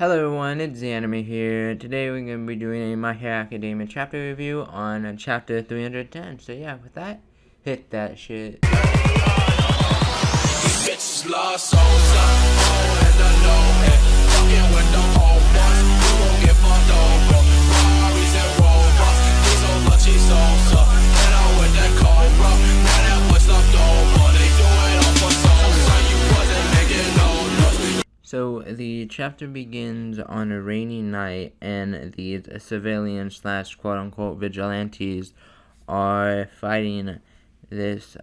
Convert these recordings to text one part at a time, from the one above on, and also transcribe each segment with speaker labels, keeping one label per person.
Speaker 1: Hello everyone, it's the Anime here. Today we're going to be doing a My Hero Academia chapter review on chapter 310. So yeah, with that, hit that shit. So the chapter begins on a rainy night, and these civilians slash quote unquote vigilantes are fighting this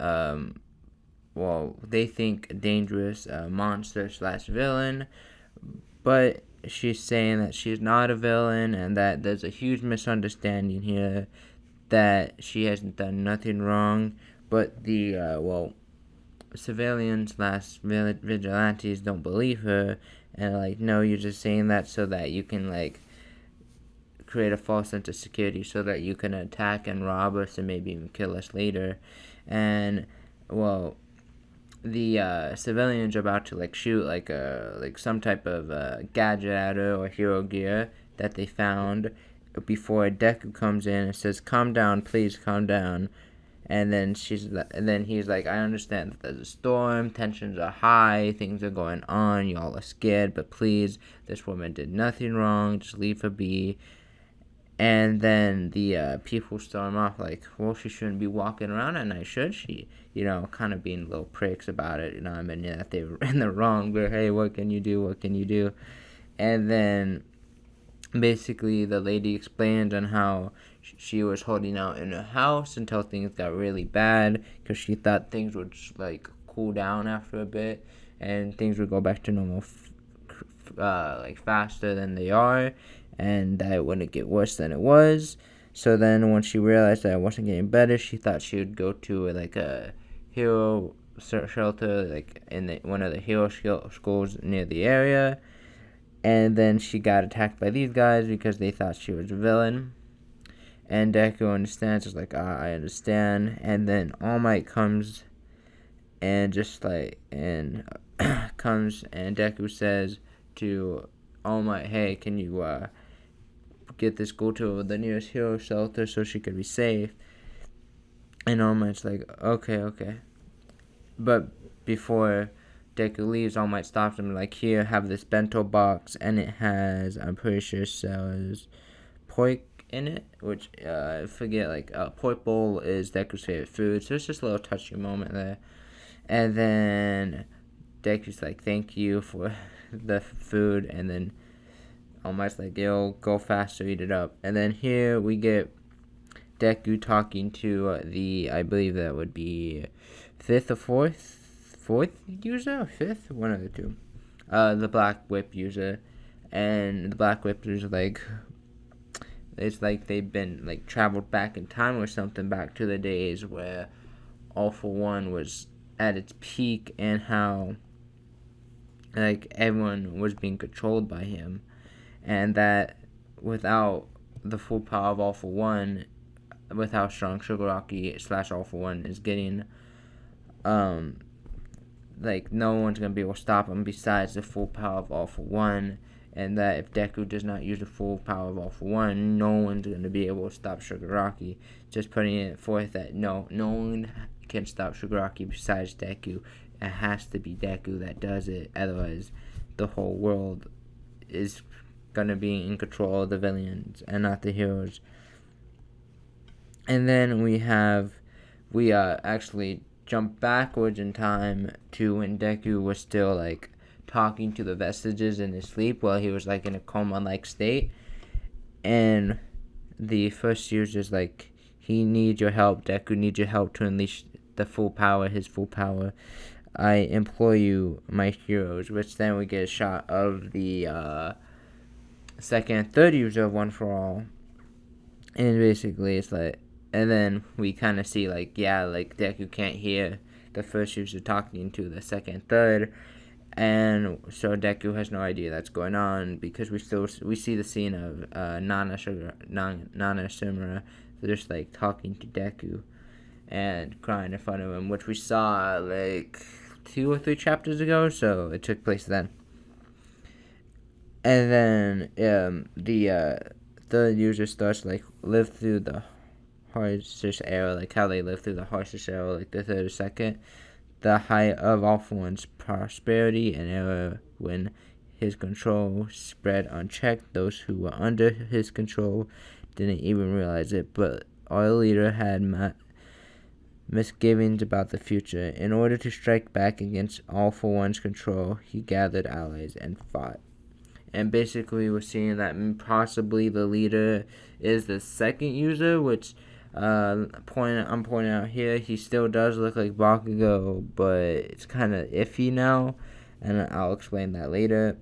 Speaker 1: they think dangerous monster slash villain, but she's saying that she's not a villain and that there's a huge misunderstanding here, that she hasn't done nothing wrong, but the civilians slash vigilantes don't believe her, and no, you're just saying that so that you can create a false sense of security so that you can attack and rob us and maybe even kill us later. And the civilians are about to shoot some type of gadget at her or hero gear that they found before Deku comes in and says, "Calm down, please, calm down." And then he's like, "I understand that there's a storm, tensions are high, things are going on, y'all are scared, but please, this woman did nothing wrong, just leave her be." And then the people storm off well, she shouldn't be walking around at night, should she? Kind of being little pricks about it, I mean, that they were in the wrong, but hey, what can you do? And then basically the lady explained on how she was holding out in her house until things got really bad because she thought things would cool down after a bit and things would go back to normal faster than they are, and that it wouldn't get worse than it was. So then when she realized that it wasn't getting better, she thought she would go to a hero shelter in one of the hero schools near the area. And then she got attacked by these guys because they thought she was a villain. And Deku understands, is I understand. And then All Might comes and comes and Deku says to All Might, "Hey, can you get this girl to the nearest hero shelter so she could be safe?" And All Might's okay. But before Deku leaves, All Might stops him "Here, have this bento box, and it has, I'm pretty sure, says pork in it," which I forget, pork bowl is Deku's favorite food, so it's just a little touchy moment there. And then Deku's "Thank you for the food," and then All Might's "Yo, go faster, eat it up." And then here we get Deku talking to I believe that would be fifth user, fifth, one of the two, the Black Whip user. And the Black Whip user it's they've been traveled back in time or something, back to the days where All For One was at its peak and how everyone was being controlled by him, and that without the full power of All For One, with how strong Shigaraki / All For One is getting, no one's gonna be able to stop him besides the full power of All For One. And that if Deku does not use the full power of All For One, no one's gonna be able to stop Shigaraki. Just putting it forth that no one can stop Shigaraki besides Deku. It has to be Deku that does it, otherwise the whole world is gonna be in control of the villains and not the heroes. And then we actually jump backwards in time to when Deku was still talking to the vestiges in his sleep while he was in a coma state. And the first user's "He needs your help, Deku needs your help to unleash the full power, his full power. I implore you, my heroes." Which then we get a shot of the second and third user of One For All. And basically it's and then we kind of see Deku can't hear the first user talking to the second and third, and so Deku has no idea that's going on, because we see the scene of Nana Shimura just talking to Deku and crying in front of him, which we saw 2 or 3 chapters ago, so it took place then. And then the third user starts like live through the harshest era, like how they live through the harshest era, like the third or second, the height of All For One's prosperity, an era when his control spread unchecked. Those who were under his control didn't even realize it, but our leader had misgivings about the future. In order to strike back against All For One's control, he gathered allies and fought. And basically, we're seeing that possibly the leader is the second user, which I'm pointing out here. He still does look like Bakugo, but it's kind of iffy now, and I'll explain that later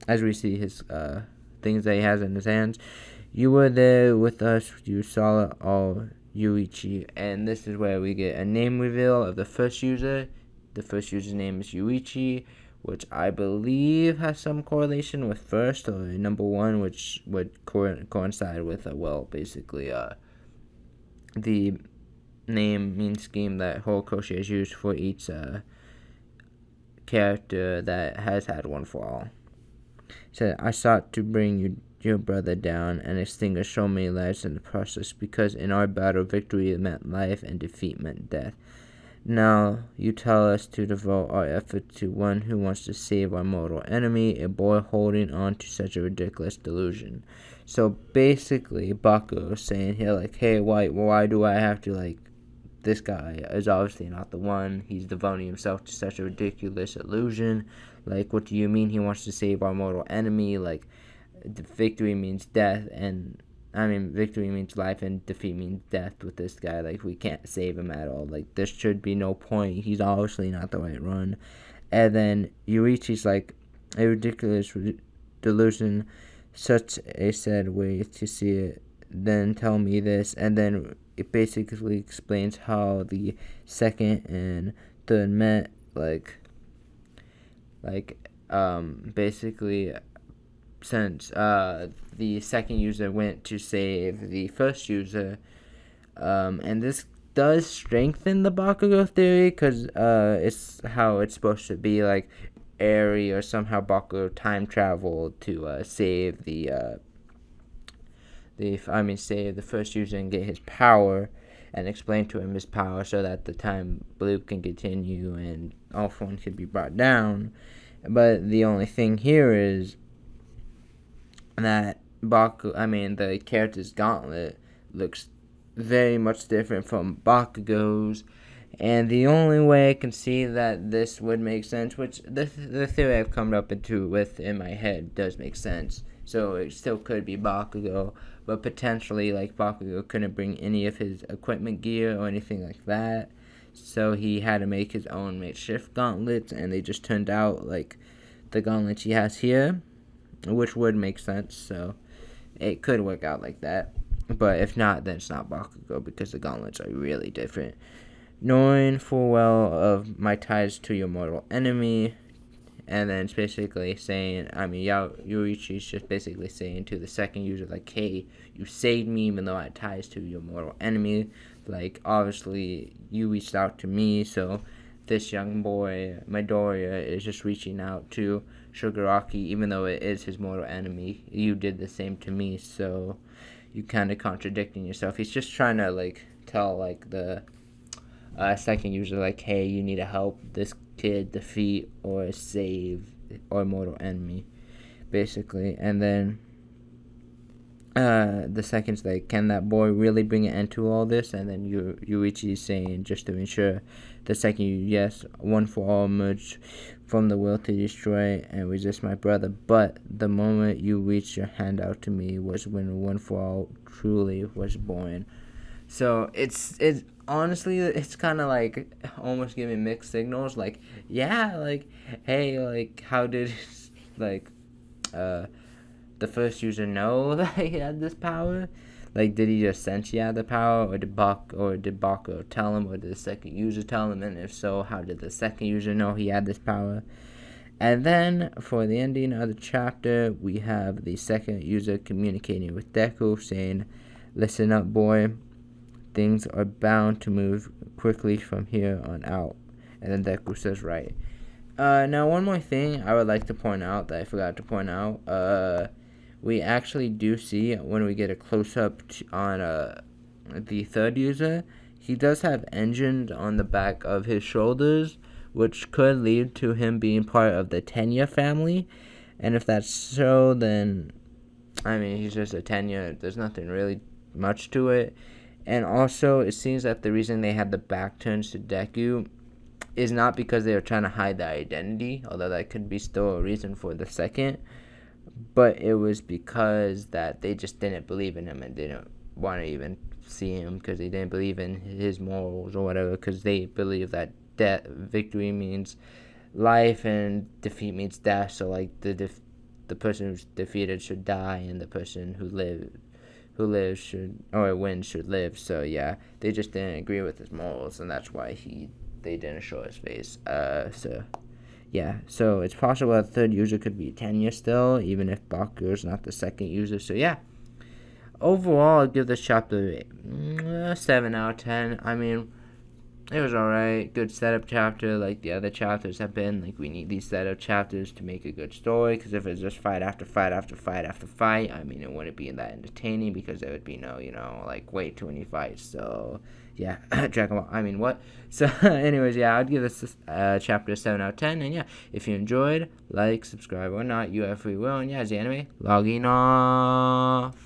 Speaker 1: as we see his things that he has in his hands. You were there with us. You saw it all, Yuichi, and this is where we get a name reveal of the first user. The first user's name is Yuichi, which I believe has some correlation with first or number one, which would coincide with basically the name scheme that Horikoshi has used for each character that has had One For All. Said, I sought to bring your brother down and extinguish so many lives in the process, because in our battle, victory meant life and defeat meant death. Now you tell us to devote our effort to one who wants to save our mortal enemy, a boy holding on to such a ridiculous delusion. So basically, Bakugo is saying here, like, hey, why do I have to, like, this guy is obviously not the one. He's devoting himself to such a ridiculous illusion. Like, what do you mean he wants to save our mortal enemy? Like, victory means death, and victory means life and defeat means death with this guy. Like, we can't save him at all. Like, there should be no point. He's obviously not the right run. And then Yuichi's like, a ridiculous delusion, such a sad way to see it. Then tell me this. And then it basically explains how the second and third met. Basically, since the second user went to save the first user, and this does strengthen the Bakugo theory, because it's how it's supposed to be, like Eri or somehow Bakugo time traveled to save save the first user and get his power, and explain to him his power so that the time loop can continue and All For One can be brought down. But the only thing here is that the character's gauntlet looks very much different from Bakugo's, and the only way I can see that this would make sense, which the theory I've come up with in my head does make sense, so it still could be Bakugo, but potentially, like, Bakugo couldn't bring any of his equipment gear or anything like that, so he had to make his own makeshift gauntlets, and they just turned out like the gauntlets he has here, which would make sense, so it could work out like that. But if not, then it's not Bakugo, because the gauntlets are really different. Knowing full well of my ties to your mortal enemy, and then it's basically saying, Yuichi's just basically saying to the second user, like, hey, you saved me even though I had ties to your mortal enemy. Like, obviously, you reached out to me, so this young boy, Midoriya, is just reaching out to Shigaraki, even though it is his mortal enemy. You did the same to me, so you kind of contradicting yourself. He's just trying to, like, tell, like, the second user, like, hey, you need to help this kid defeat or save our mortal enemy, basically. And then the second's like, can that boy really bring an end to all this? And then Yuichi's saying, just to ensure the second, yes, One For All emerged from the will to destroy and resist my brother, but the moment you reached your hand out to me was when One For All truly was born. So it's honestly, it's kind of like almost giving mixed signals, like, yeah, like, hey, like, how did like the first user know that he had this power? Like, did he just sense he had the power, or did Bakugo tell him, or did the second user tell him? And if so, how did the second user know he had this power? And then, for the ending of the chapter, we have the second user communicating with Deku, saying, listen up, boy. Things are bound to move quickly from here on out. And then Deku says, right. Now one more thing I would like to point out that I forgot to point out. We actually do see when we get a close up on the third user, he does have engines on the back of his shoulders, which could lead to him being part of the Tenya family. And if that's so, then I mean he's just a Tenya. There's nothing really much to it. And also, it seems that the reason they had the back turns to Deku is not because they were trying to hide their identity, although that could be still a reason for the second, but it was because that they just didn't believe in him and didn't want to even see him because they didn't believe in his morals or whatever, because they believe that victory means life and defeat means death. So like the person who's defeated should die, and the person who lives should, or wins should live. So yeah, they just didn't agree with his morals, and that's why they didn't show his face. So yeah, so it's possible that the third user could be Tenya still, even if Bakugo is not the second user. So yeah, overall, I'll give this chapter 7 out of 10. I mean, it was alright. Good setup chapter, like the other chapters have been. Like, we need these setup chapters to make a good story, because if it's just fight after fight after fight after fight, I mean, it wouldn't be that entertaining, because there would be no, like, way too many fights. So, yeah, Dragon Ball, I mean, what? So, anyways, yeah, I'd give this chapter 7 out of 10, and yeah, if you enjoyed, like, subscribe, or not, you have free will, and yeah, it's the anime, logging off.